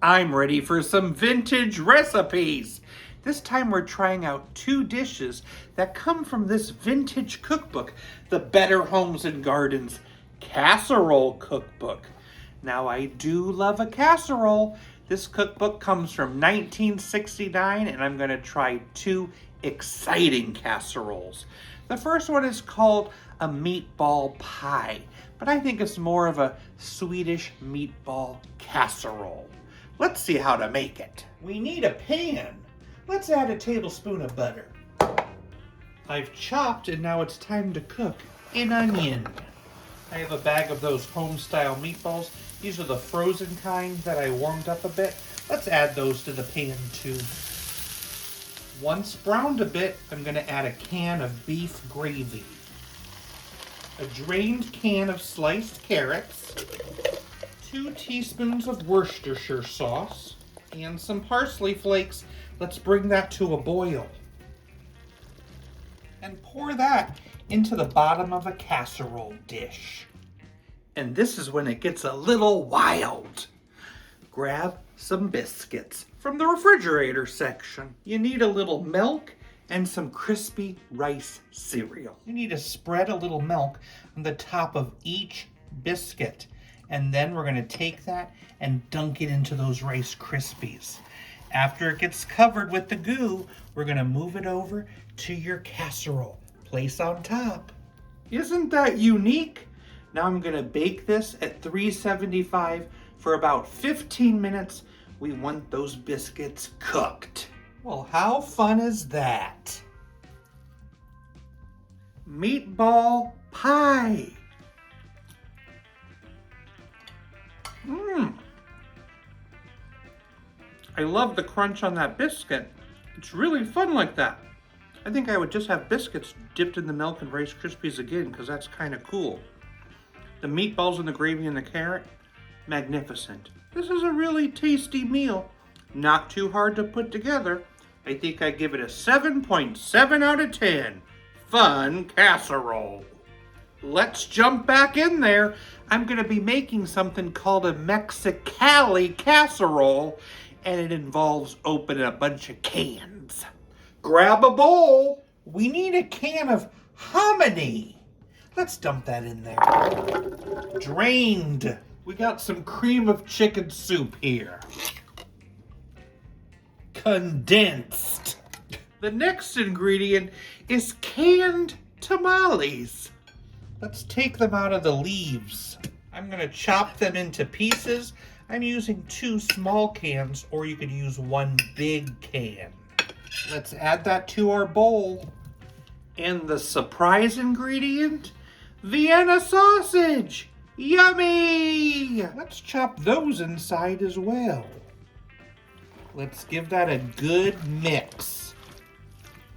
I'm ready for some vintage recipes. This time we're trying out 2 dishes that come from this vintage cookbook, the Better Homes and Gardens Casserole Cookbook. Now I do love a casserole. This cookbook comes from 1969 and I'm gonna try 2 exciting casseroles. The first one is called a meatball pie, but I think it's more of a Swedish meatball casserole. Let's see how to make it. We need a pan. Let's add a tablespoon of butter. I've chopped and now it's time to cook an onion. I have a bag of those home-style meatballs. These are the frozen kind that I warmed up a bit. Let's add those to the pan too. Once browned a bit, I'm gonna add a can of beef gravy, a drained can of sliced carrots, 2 teaspoons of Worcestershire sauce, and some parsley flakes. Let's bring that to a boil. And pour that into the bottom of a casserole dish. And this is when it gets a little wild. Grab some biscuits from the refrigerator section. You need a little milk and some crispy rice cereal. You need to spread a little milk on the top of each biscuit. And then we're gonna take that and dunk it into those Rice Krispies. After it gets covered with the goo, we're gonna move it over to your casserole. Place on top. Isn't that unique? Now I'm gonna bake this at 375 for about 15 minutes. We want those biscuits cooked. Well, how fun is that? Meatball pie. I love the crunch on that biscuit. It's really fun like that. I think I would just have biscuits dipped in the milk and Rice Krispies again because that's kind of cool. The meatballs and the gravy and the carrot, magnificent. This is a really tasty meal. Not too hard to put together. I think I give it a 7.7 out of 10. Fun casserole. Let's jump back in there. I'm gonna be making something called a Mexi-Cali Casserole, and it involves opening a bunch of cans. Grab a bowl. We need a can of hominy. Let's dump that in there. Drained. We got some cream of chicken soup here. Condensed. The next ingredient is canned tamales. Let's take them out of the leaves. I'm gonna chop them into pieces. I'm using 2 small cans, or you could use 1 big can. Let's add that to our bowl. And the surprise ingredient, Vienna sausage. Yummy! Let's chop those inside as well. Let's give that a good mix.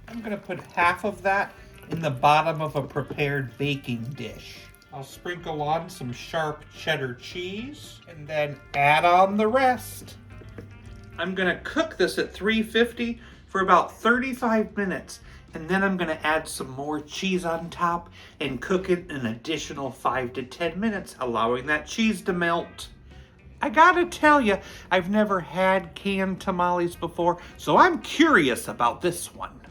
I'm gonna put half of that in the bottom of a prepared baking dish. I'll sprinkle on some sharp cheddar cheese and then add on the rest. I'm gonna cook this at 350 for about 35 minutes, and then I'm gonna add some more cheese on top and cook it an additional 5 to 10 minutes, allowing that cheese to melt. I gotta tell you, I've never had canned tamales before, so I'm curious about this one.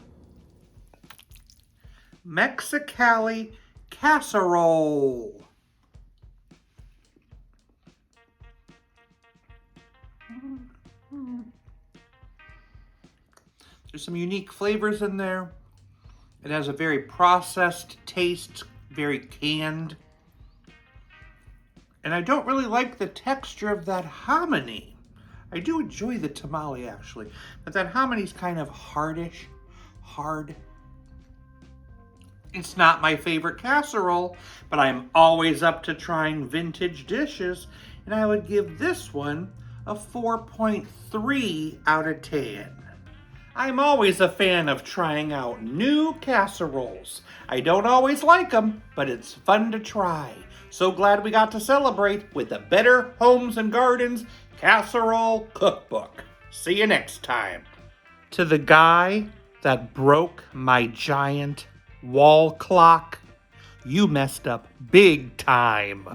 Mexi-Cali Casserole. There's some unique flavors in there. It has a very processed taste, very canned. And I don't really like the texture of that hominy. I do enjoy the tamale actually, but that hominy is kind of hardish, hard. It's not my favorite casserole, but I'm always up to trying vintage dishes, and I would give this one a 4.3 out of 10. I'm always a fan of trying out new casseroles. I don't always like them, but it's fun to try. So glad we got to celebrate with the Better Homes and Gardens Casserole Cookbook. See you next time. To the guy that broke my giant wall clock, you messed up big time.